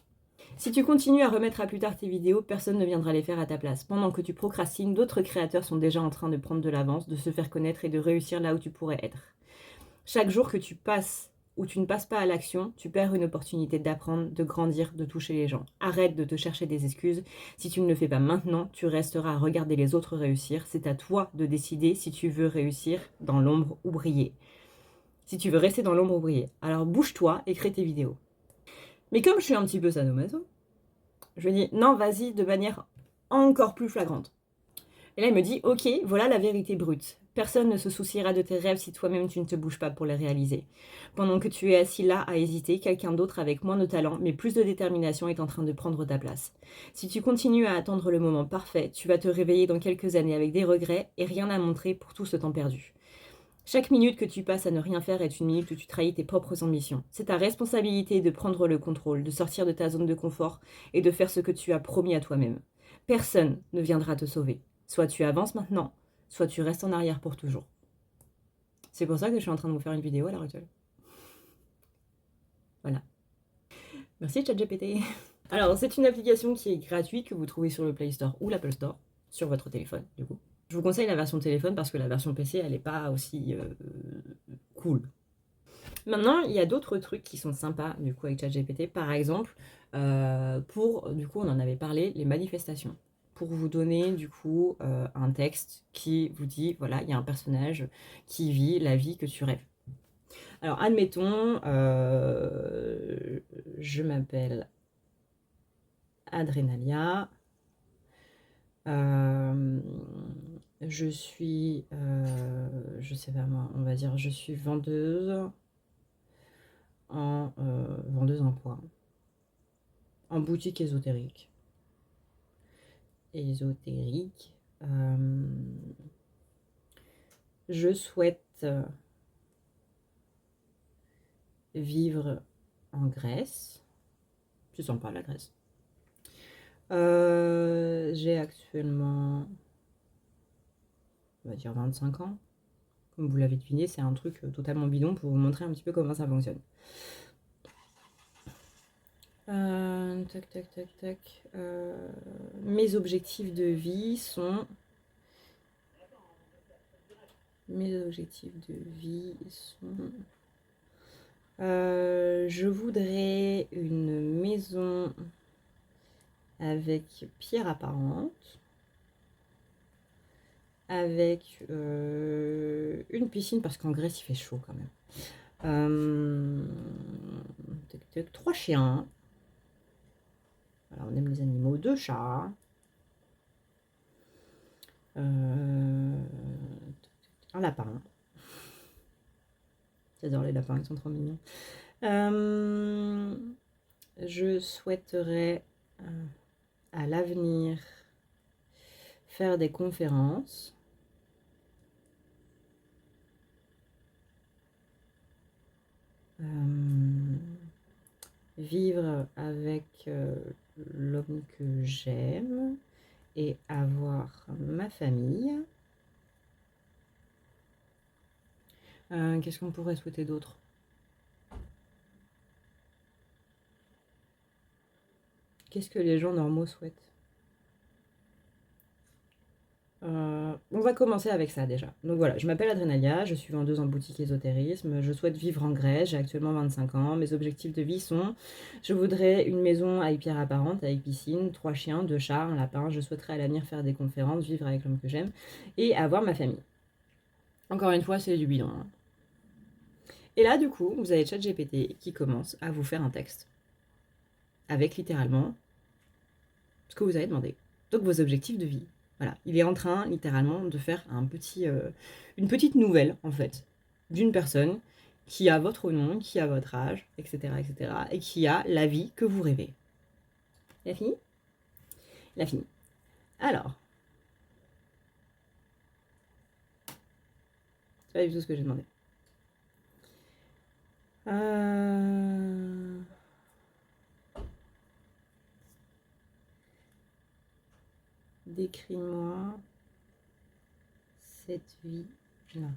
Si tu continues à remettre à plus tard tes vidéos, personne ne viendra les faire à ta place. Pendant que tu procrastines, d'autres créateurs sont déjà en train de prendre de l'avance, de se faire connaître et de réussir là où tu pourrais être. Chaque jour que tu passes où tu ne passes pas à l'action, tu perds une opportunité d'apprendre, de grandir, de toucher les gens. Arrête de te chercher des excuses. Si tu ne le fais pas maintenant, tu resteras à regarder les autres réussir. C'est à toi de décider si tu veux réussir dans l'ombre ou briller. Si tu veux rester dans l'ombre ou briller. Alors bouge-toi et crée tes vidéos. Mais comme je suis un petit peu sadomaso, je lui dis non, vas-y de manière encore plus flagrante. Et là, il me dit ok, voilà la vérité brute. Personne ne se souciera de tes rêves si toi-même tu ne te bouges pas pour les réaliser. Pendant que tu es assis là à hésiter, quelqu'un d'autre avec moins de talent mais plus de détermination est en train de prendre ta place. Si tu continues à attendre le moment parfait, tu vas te réveiller dans quelques années avec des regrets et rien à montrer pour tout ce temps perdu. Chaque minute que tu passes à ne rien faire est une minute où tu trahis tes propres ambitions. C'est ta responsabilité de prendre le contrôle, de sortir de ta zone de confort et de faire ce que tu as promis à toi-même. Personne ne viendra te sauver. Soit tu avances maintenant, soit tu restes en arrière pour toujours. C'est pour ça que je suis en train de vous faire une vidéo à l'heure actuelle. Voilà. Merci ChatGPT. Alors, c'est une application qui est gratuite que vous trouvez sur le Play Store ou l'Apple Store, sur votre téléphone, du coup. Je vous conseille la version téléphone parce que la version PC, elle n'est pas aussi cool. Maintenant, il y a d'autres trucs qui sont sympas, du coup, avec ChatGPT. Par exemple, du coup, on en avait parlé, les manifestations. Pour vous donner, du coup, un texte qui vous dit, voilà, il y a un personnage qui vit la vie que tu rêves. Alors, admettons, je m'appelle Adrenalia. Je suis, je sais pas moi, on va dire, je suis vendeuse en quoi? En boutique ésotérique. Je souhaite vivre en Grèce. C'est sympa la Grèce. J'ai actuellement, on va dire 25 ans. Comme vous l'avez deviné, c'est un truc totalement bidon pour vous montrer un petit peu comment ça fonctionne. Tac, tac, tac, tac. Mes objectifs de vie sont... je voudrais une maison avec pierre apparente, avec une piscine, parce qu'en Grèce il fait chaud quand même. Tac, tac, 3 chiens. Voilà, on aime les animaux, 2 chats. Un lapin. J'adore les lapins, ils sont trop mignons. Je souhaiterais à l'avenir faire des conférences. Vivre avec l'homme que j'aime et avoir ma famille. Qu'est-ce qu'on pourrait souhaiter d'autre? Qu'est-ce que les gens normaux souhaitent? On va commencer avec ça déjà. Donc voilà, je m'appelle Adrenalia, je suis vendeuse en boutique ésotérisme, je souhaite vivre en Grèce, j'ai actuellement 25 ans. Mes objectifs de vie sont, je voudrais une maison avec pierre apparente, avec piscine, 3 chiens, 2 chats, un lapin. Je souhaiterais à l'avenir faire des conférences, vivre avec l'homme que j'aime et avoir ma famille. Encore une fois, c'est du bidon. Hein. Et là, du coup, vous avez ChatGPT qui commence à vous faire un texte. Avec littéralement ce que vous avez demandé. Donc vos objectifs de vie. Voilà, il est en train littéralement de faire une petite nouvelle en fait d'une personne qui a votre nom, qui a votre âge, etc., et qui a la vie que vous rêvez. Il a fini? Il a fini. Alors, c'est pas du tout ce que j'ai demandé. Décris-moi cette vie. Non.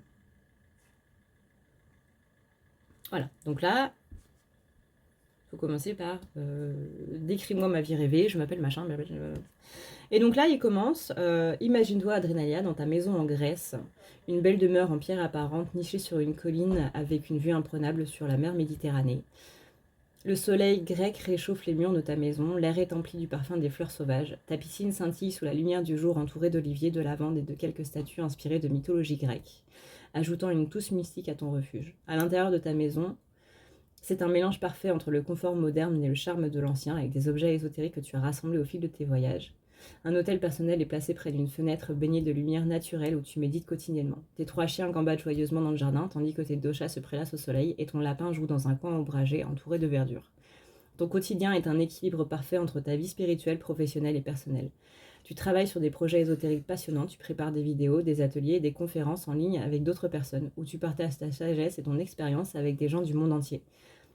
Voilà, donc là, il faut commencer par décris-moi ma vie rêvée, je m'appelle machin. Et donc là, il commence, imagine-toi Adrenalia dans ta maison en Grèce, une belle demeure en pierre apparente nichée sur une colline avec une vue imprenable sur la mer Méditerranée. Le soleil grec réchauffe les murs de ta maison, l'air est empli du parfum des fleurs sauvages. Ta piscine scintille sous la lumière du jour entourée d'oliviers, de lavande et de quelques statues inspirées de mythologie grecque, ajoutant une touche mystique à ton refuge. À l'intérieur de ta maison, C'est un mélange parfait entre le confort moderne et le charme de l'ancien, avec des objets ésotériques que tu as rassemblés au fil de tes voyages. Un hôtel personnel est placé près d'une fenêtre baignée de lumière naturelle où tu médites quotidiennement. Tes 3 chiens gambadent joyeusement dans le jardin, tandis que tes 2 chats se prélassent au soleil et ton lapin joue dans un coin ombragé entouré de verdure. Ton quotidien est un équilibre parfait entre ta vie spirituelle, professionnelle et personnelle. Tu travailles sur des projets ésotériques passionnants, tu prépares des vidéos, des ateliers et des conférences en ligne avec d'autres personnes, où tu partages ta sagesse et ton expérience avec des gens du monde entier.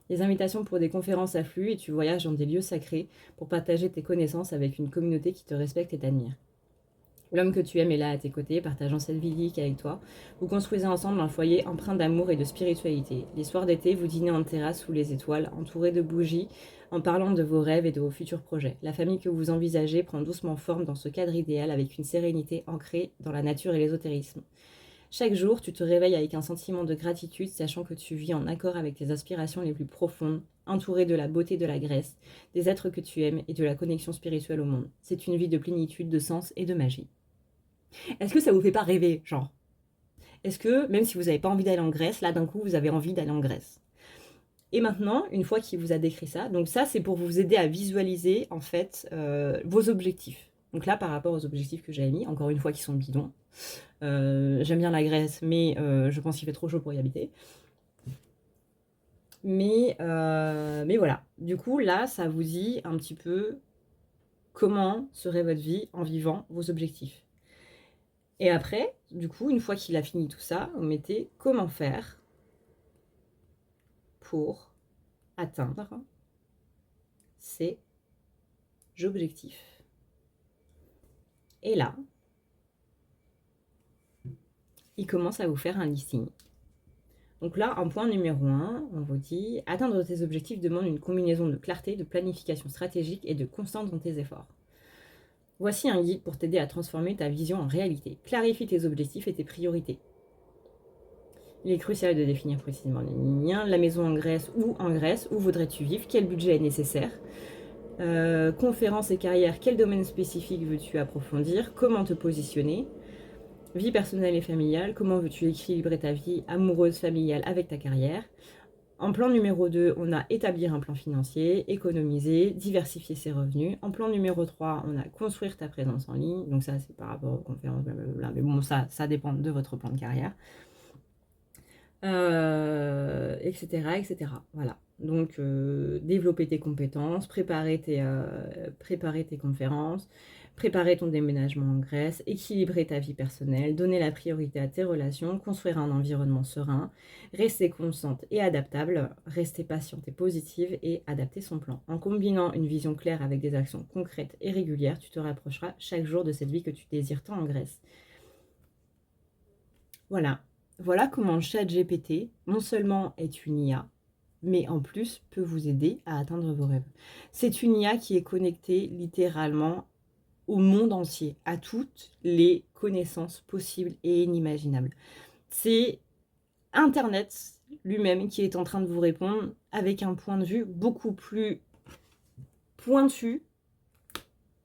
Les invitations pour des conférences affluent et tu voyages dans des lieux sacrés pour partager tes connaissances avec une communauté qui te respecte et t'admire. L'homme que tu aimes est là à tes côtés, partageant cette vie idyllique avec toi. Vous construisez ensemble un foyer empreint d'amour et de spiritualité. Les soirs d'été, vous dînez en terrasse sous les étoiles, entourés de bougies, en parlant de vos rêves et de vos futurs projets. La famille que vous envisagez prend doucement forme dans ce cadre idéal avec une sérénité ancrée dans la nature et l'ésotérisme. Chaque jour, tu te réveilles avec un sentiment de gratitude, sachant que tu vis en accord avec tes aspirations les plus profondes, entouré de la beauté de la Grèce, des êtres que tu aimes et de la connexion spirituelle au monde. C'est une vie de plénitude, de sens et de magie. Est-ce que ça vous fait pas rêver, genre? Est-ce que, même si vous n'avez pas envie d'aller en Grèce, là d'un coup vous avez envie d'aller en Grèce? Et maintenant, une fois qu'il vous a décrit ça, donc ça c'est pour vous aider à visualiser en fait vos objectifs. Donc là par rapport aux objectifs que j'avais mis, encore une fois qui sont bidons, j'aime bien la Grèce, mais je pense qu'il fait trop chaud pour y habiter. Mais voilà, du coup là ça vous dit un petit peu comment serait votre vie en vivant vos objectifs. Et après, du coup, une fois qu'il a fini tout ça, vous mettez comment faire pour atteindre ces objectifs. Et là, il commence à vous faire un listing. Donc là, en point numéro 1, on vous dit « Atteindre tes objectifs demande une combinaison de clarté, de planification stratégique et de constance dans tes efforts. Voici un guide pour t'aider à transformer ta vision en réalité. Clarifie tes objectifs et tes priorités. Il est crucial de définir précisément les liens, la maison en Grèce, où voudrais-tu vivre, quel budget est nécessaire, conférences et carrière, quel domaine spécifique veux-tu approfondir, comment te positionner, vie personnelle et familiale, comment veux-tu équilibrer ta vie amoureuse, familiale avec ta carrière. En plan numéro 2, on a établir un plan financier, économiser, diversifier ses revenus. En plan numéro 3, on a construire ta présence en ligne. Donc ça, c'est par rapport aux conférences, blablabla. Mais bon, ça dépend de votre plan de carrière. Etc., etc. Voilà. Donc, développer tes compétences, préparer tes conférences, préparer ton déménagement en Grèce, équilibrer ta vie personnelle, donner la priorité à tes relations, construire un environnement serein, rester constante et adaptable, rester patiente et positive et adapter son plan. En combinant une vision claire avec des actions concrètes et régulières, tu te rapprocheras chaque jour de cette vie que tu désires tant en Grèce. Voilà. Voilà comment ChatGPT, non seulement est une IA, mais en plus peut vous aider à atteindre vos rêves. C'est une IA qui est connectée littéralement au monde entier, à toutes les connaissances possibles et inimaginables. C'est Internet lui-même qui est en train de vous répondre avec un point de vue beaucoup plus pointu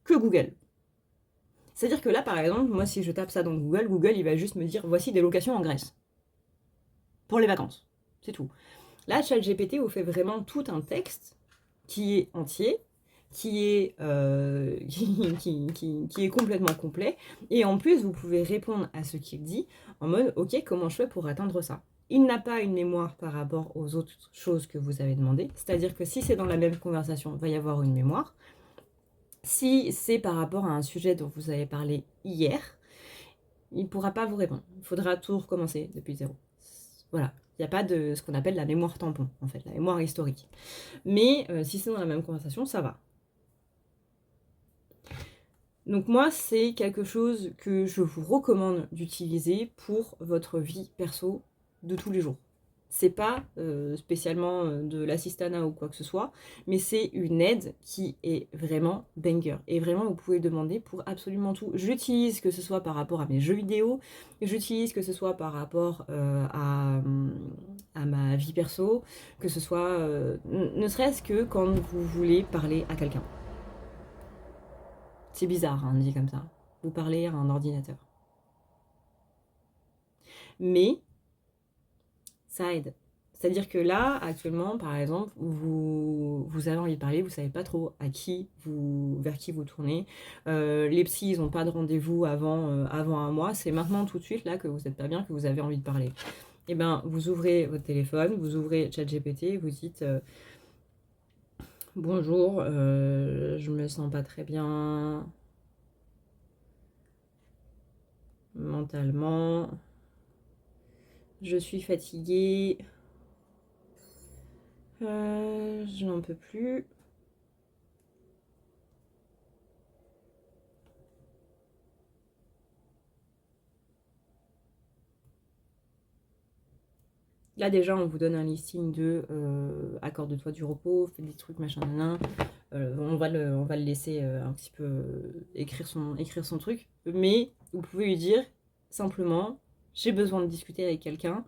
que Google. C'est-à-dire que là, par exemple, moi, si je tape ça dans Google, Google, il va juste me dire « Voici des locations en Grèce. » Pour les vacances. C'est tout. Là, ChatGPT vous fait vraiment tout un texte qui est entier, qui est complètement complet. Et en plus, vous pouvez répondre à ce qu'il dit en mode « Ok, comment je fais pour atteindre ça ?» Il n'a pas une mémoire par rapport aux autres choses que vous avez demandé. C'est-à-dire que si c'est dans la même conversation, il va y avoir une mémoire. Si c'est par rapport à un sujet dont vous avez parlé hier, il ne pourra pas vous répondre. Il faudra tout recommencer depuis zéro. Voilà. Il n'y a pas de ce qu'on appelle la mémoire tampon, en fait, la mémoire historique. Mais si c'est dans la même conversation, ça va. Donc moi, c'est quelque chose que je vous recommande d'utiliser pour votre vie perso de tous les jours. C'est pas spécialement de l'assistanat ou quoi que ce soit, mais c'est une aide qui est vraiment banger. Et vraiment, vous pouvez demander pour absolument tout. J'utilise que ce soit par rapport à mes jeux vidéo, j'utilise que ce soit par rapport à ma vie perso, que ce soit ne serait-ce que quand vous voulez parler à quelqu'un. C'est bizarre, hein, dit comme ça. Vous parlez à un ordinateur. Mais ça aide. C'est-à-dire que là, actuellement, par exemple, vous avez envie de parler, vous savez pas trop vers qui vous tournez. Les psys, ils n'ont pas de rendez-vous avant un mois. C'est maintenant tout de suite là que vous n'êtes pas bien, que vous avez envie de parler. Eh bien, vous ouvrez votre téléphone, vous ouvrez ChatGPT, vous dites bonjour, je me sens pas très bien mentalement, je suis fatiguée, je n'en peux plus. Là déjà on vous donne un listing de accorde-toi du repos, fais des trucs machin nanan. On va le laisser un petit peu écrire son truc. Mais vous pouvez lui dire simplement j'ai besoin de discuter avec quelqu'un.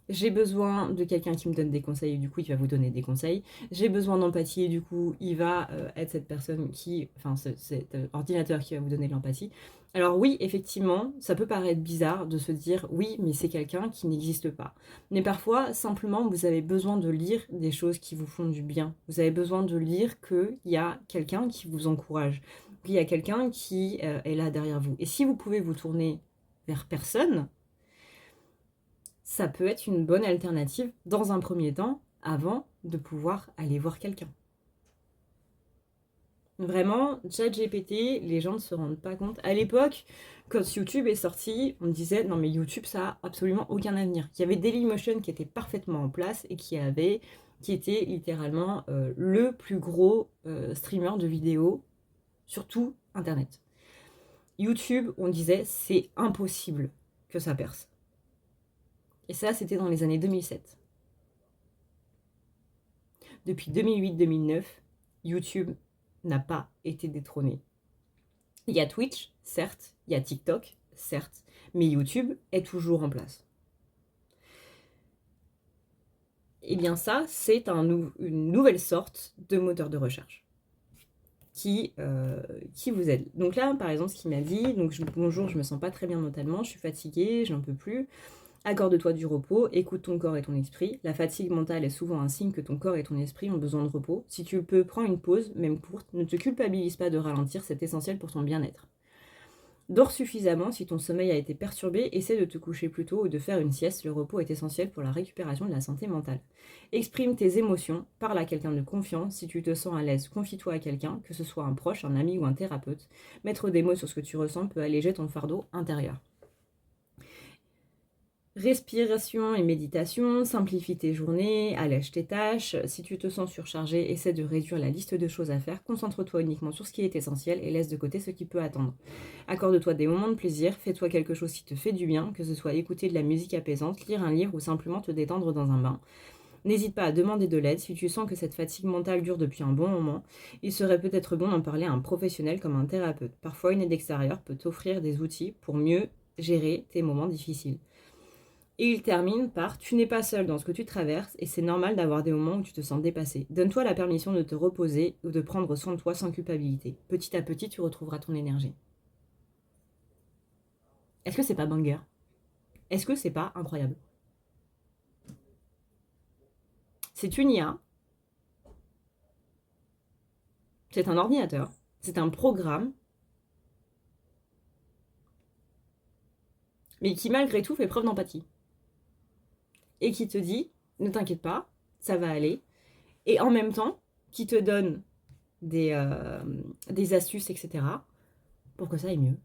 J'ai besoin de quelqu'un qui me donne des conseils, et du coup il va vous donner des conseils. J'ai besoin d'empathie, et du coup il va être cette personne cet ordinateur qui va vous donner de l'empathie. Alors oui, effectivement, ça peut paraître bizarre de se dire oui, mais c'est quelqu'un qui n'existe pas. Mais parfois, simplement, vous avez besoin de lire des choses qui vous font du bien. Vous avez besoin de lire qu'il y a quelqu'un qui vous encourage, qu'il y a quelqu'un qui est là derrière vous. Et si vous pouvez vous tourner vers personne, ça peut être une bonne alternative dans un premier temps avant de pouvoir aller voir quelqu'un. Vraiment, ChatGPT, les gens ne se rendent pas compte. À l'époque, quand YouTube est sorti, on disait non mais YouTube ça a absolument aucun avenir. Il y avait Dailymotion qui était parfaitement en place et qui était littéralement le plus gros streamer de vidéos sur tout Internet. YouTube, on disait c'est impossible que ça perce. Et ça, c'était dans les années 2007. Depuis 2008-2009, YouTube n'a pas été détrôné. Il y a Twitch, certes, il y a TikTok, certes, mais YouTube est toujours en place. Et bien ça, c'est une nouvelle sorte de moteur de recherche qui vous aide. Donc là, par exemple, ce qu'il m'a dit, donc bonjour, je me sens pas très bien mentalement, je suis fatiguée, j'en peux plus. Accorde-toi du repos, écoute ton corps et ton esprit. La fatigue mentale est souvent un signe que ton corps et ton esprit ont besoin de repos. Si tu peux, prends une pause, même courte. Ne te culpabilise pas de ralentir, c'est essentiel pour ton bien-être. Dors suffisamment, si ton sommeil a été perturbé, essaie de te coucher plus tôt ou de faire une sieste, le repos est essentiel pour la récupération de la santé mentale. Exprime tes émotions, parle à quelqu'un de confiance, si tu te sens à l'aise, confie-toi à quelqu'un, que ce soit un proche, un ami ou un thérapeute. Mettre des mots sur ce que tu ressens peut alléger ton fardeau intérieur. Respiration et méditation, simplifie tes journées, allège tes tâches. Si tu te sens surchargé, essaie de réduire la liste de choses à faire. Concentre-toi uniquement sur ce qui est essentiel et laisse de côté ce qui peut attendre. Accorde-toi des moments de plaisir, fais-toi quelque chose qui te fait du bien, que ce soit écouter de la musique apaisante, lire un livre ou simplement te détendre dans un bain. N'hésite pas à demander de l'aide si tu sens que cette fatigue mentale dure depuis un bon moment. Il serait peut-être bon d'en parler à un professionnel comme un thérapeute. Parfois, une aide extérieure peut t'offrir des outils pour mieux gérer tes moments difficiles. Et il termine par « Tu n'es pas seul dans ce que tu traverses et c'est normal d'avoir des moments où tu te sens dépassé. Donne-toi la permission de te reposer ou de prendre soin de toi sans culpabilité. Petit à petit, tu retrouveras ton énergie. » Est-ce que c'est pas banger? Est-ce que c'est pas incroyable? C'est une IA, c'est un ordinateur, c'est un programme, mais qui malgré tout fait preuve d'empathie. Et qui te dit « Ne t'inquiète pas, ça va aller. » Et en même temps, qui te donne des astuces, etc. pour que ça aille mieux.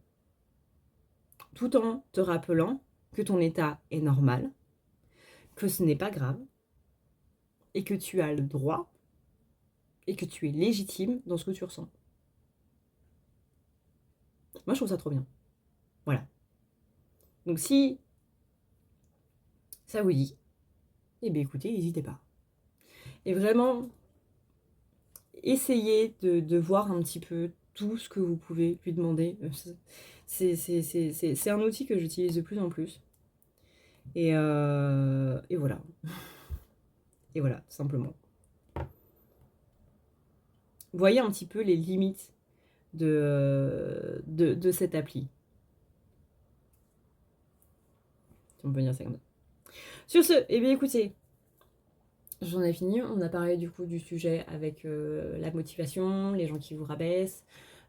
Tout en te rappelant que ton état est normal, que ce n'est pas grave, et que tu as le droit, et que tu es légitime dans ce que tu ressens. Moi, je trouve ça trop bien. Voilà. Donc si ça vous dit, eh bien écoutez, n'hésitez pas. Et vraiment, essayez de voir un petit peu tout ce que vous pouvez lui demander. C'est un outil que j'utilise de plus en plus. Et voilà. Et voilà, tout simplement. Voyez un petit peu les limites de cette appli. Si on peut dire ça comme ça. Sur ce, eh bien écoutez, J'en ai fini, on a parlé du coup du sujet avec la motivation, les gens qui vous rabaissent.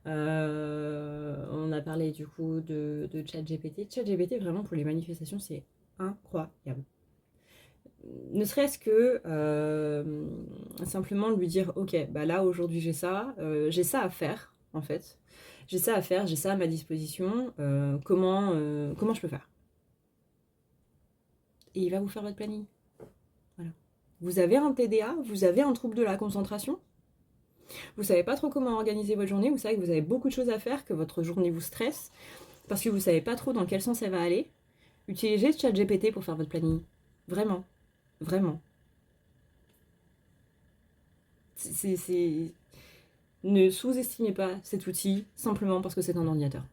On a parlé du coup de ChatGPT. ChatGPT, vraiment pour les manifestations, c'est incroyable. Ne serait-ce que simplement lui dire ok, bah là aujourd'hui j'ai ça à faire en fait. J'ai ça à faire, j'ai ça à ma disposition. Comment je peux faire? Et il va vous faire votre planning. Voilà. Vous avez un TDA, vous avez un trouble de la concentration, vous savez pas trop comment organiser votre journée, vous savez que vous avez beaucoup de choses à faire, que votre journée vous stresse, parce que vous savez pas trop dans quel sens elle va aller. Utilisez ChatGPT pour faire votre planning. Vraiment. Vraiment. Ne sous-estimez pas cet outil simplement parce que c'est un ordinateur.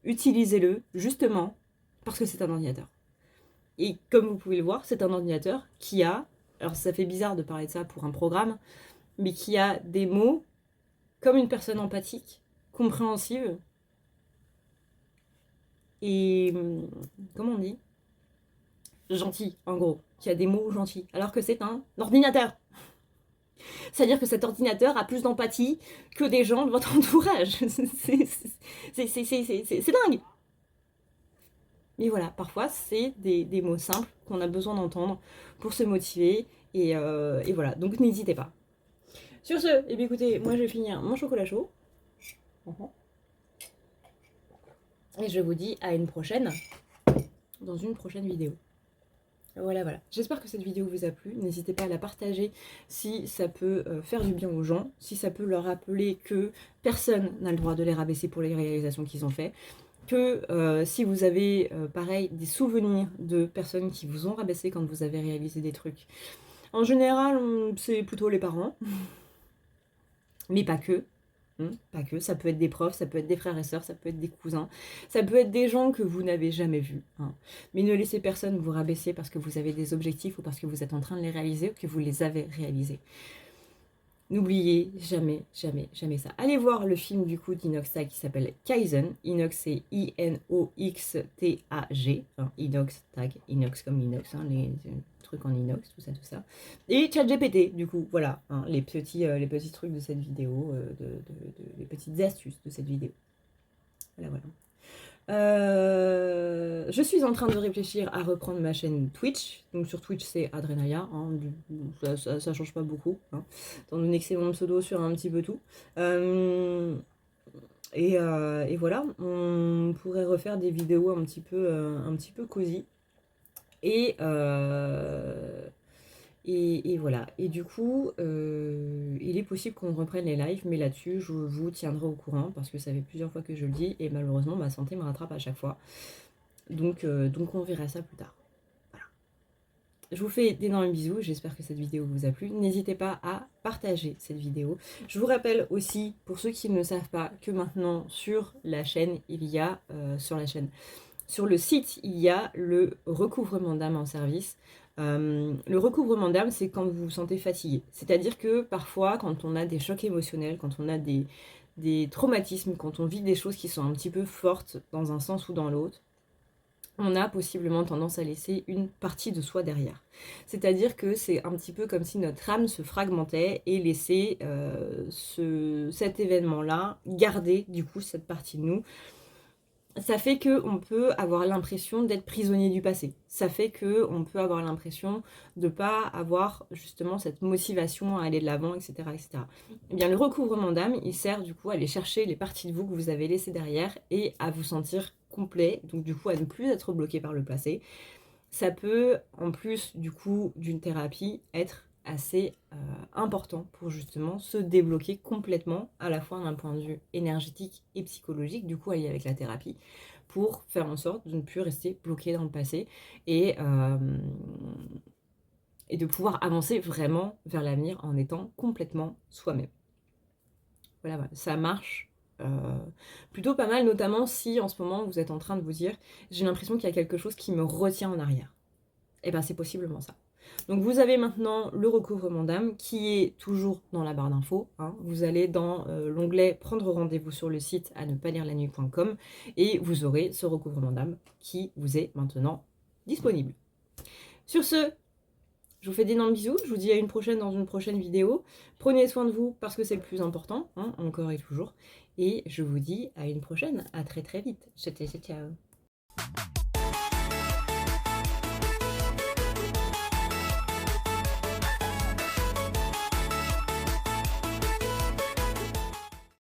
Utilisez-le justement parce que c'est un ordinateur. Et comme vous pouvez le voir, c'est un ordinateur qui a, alors ça fait bizarre de parler de ça pour un programme, mais qui a des mots comme une personne empathique, compréhensive et, comment on dit, gentil, en gros, qui a des mots gentils, alors que c'est un ordinateur. C'est-à-dire que cet ordinateur a plus d'empathie que des gens de votre entourage. C'est dingue. Mais voilà, parfois, c'est des mots simples qu'on a besoin d'entendre pour se motiver. Et voilà, donc n'hésitez pas. Sur ce, eh bien, écoutez, moi je vais finir mon chocolat chaud. Et je vous dis à une prochaine, dans une prochaine vidéo. Voilà, voilà. J'espère que cette vidéo vous a plu. N'hésitez pas à la partager si ça peut faire du bien aux gens, si ça peut leur rappeler que personne n'a le droit de les rabaisser pour les réalisations qu'ils ont faites, que si vous avez, pareil, des souvenirs de personnes qui vous ont rabaissé quand vous avez réalisé des trucs. En général, c'est plutôt les parents, mais pas que. Pas que, ça peut être des profs, ça peut être des frères et sœurs, ça peut être des cousins, ça peut être des gens que vous n'avez jamais vus. Mais ne laissez personne vous rabaisser parce que vous avez des objectifs ou parce que vous êtes en train de les réaliser ou que vous les avez réalisés. N'oubliez jamais, jamais, jamais ça. Allez voir le film du coup d'Inox Tag qui s'appelle Kaizen. Inox c'est I-N-O-X-T-A-G. Inox Tag, Inox comme l'inox, les trucs en inox, tout ça. Et ChatGPT, du coup, voilà, les petits trucs de cette vidéo, les petites astuces de cette vidéo. Voilà, voilà. Je suis en train de réfléchir à reprendre ma chaîne Twitch. Donc sur Twitch c'est Adrenaya, ça change pas beaucoup, étant donné que c'est mon pseudo sur un petit peu tout. Et voilà, on pourrait refaire des vidéos un petit peu cosy. Et voilà. Et du coup, il est possible qu'on reprenne les lives, mais là-dessus, je vous tiendrai au courant parce que ça fait plusieurs fois que je le dis et malheureusement, ma santé me rattrape à chaque fois. Donc on verra ça plus tard. Voilà. Je vous fais d'énormes bisous. J'espère que cette vidéo vous a plu. N'hésitez pas à partager cette vidéo. Je vous rappelle aussi, pour ceux qui ne le savent pas, que maintenant sur la chaîne, sur le site, il y a le recouvrement d'âme en service. Le recouvrement d'âme, c'est quand vous vous sentez fatigué. C'est-à-dire que parfois, quand on a des chocs émotionnels, quand on a des traumatismes, quand on vit des choses qui sont un petit peu fortes dans un sens ou dans l'autre, on a possiblement tendance à laisser une partie de soi derrière. C'est-à-dire que c'est un petit peu comme si notre âme se fragmentait et laissait cet événement-là garder du coup cette partie de nous. Ça fait qu'on peut avoir l'impression d'être prisonnier du passé. Ça fait qu'on peut avoir l'impression de ne pas avoir justement cette motivation à aller de l'avant, etc., etc. Eh bien, le recouvrement d'âme, il sert du coup à aller chercher les parties de vous que vous avez laissées derrière et à vous sentir complet, donc du coup à ne plus être bloqué par le passé. Ça peut, en plus du coup d'une thérapie, être assez important pour justement se débloquer complètement, à la fois d'un point de vue énergétique et psychologique, du coup allié avec la thérapie, pour faire en sorte de ne plus rester bloqué dans le passé et de pouvoir avancer vraiment vers l'avenir en étant complètement soi-même. Voilà, voilà. Ça marche plutôt pas mal, notamment si en ce moment vous êtes en train de vous dire j'ai l'impression qu'il y a quelque chose qui me retient en arrière. Et bien c'est possiblement ça. Donc vous avez maintenant le recouvrement d'âme qui est toujours dans la barre d'infos. Vous allez dans l'onglet prendre rendez-vous sur le site à ne pas lire la nuit.com et vous aurez ce recouvrement d'âme qui vous est maintenant disponible. Sur ce, Je vous fais d'énormes bisous, je vous dis à une prochaine dans une prochaine vidéo. Prenez soin de vous parce que c'est le plus important, hein, encore et toujours. Et je vous dis à une prochaine, à très très vite. Ciao, ciao, ciao.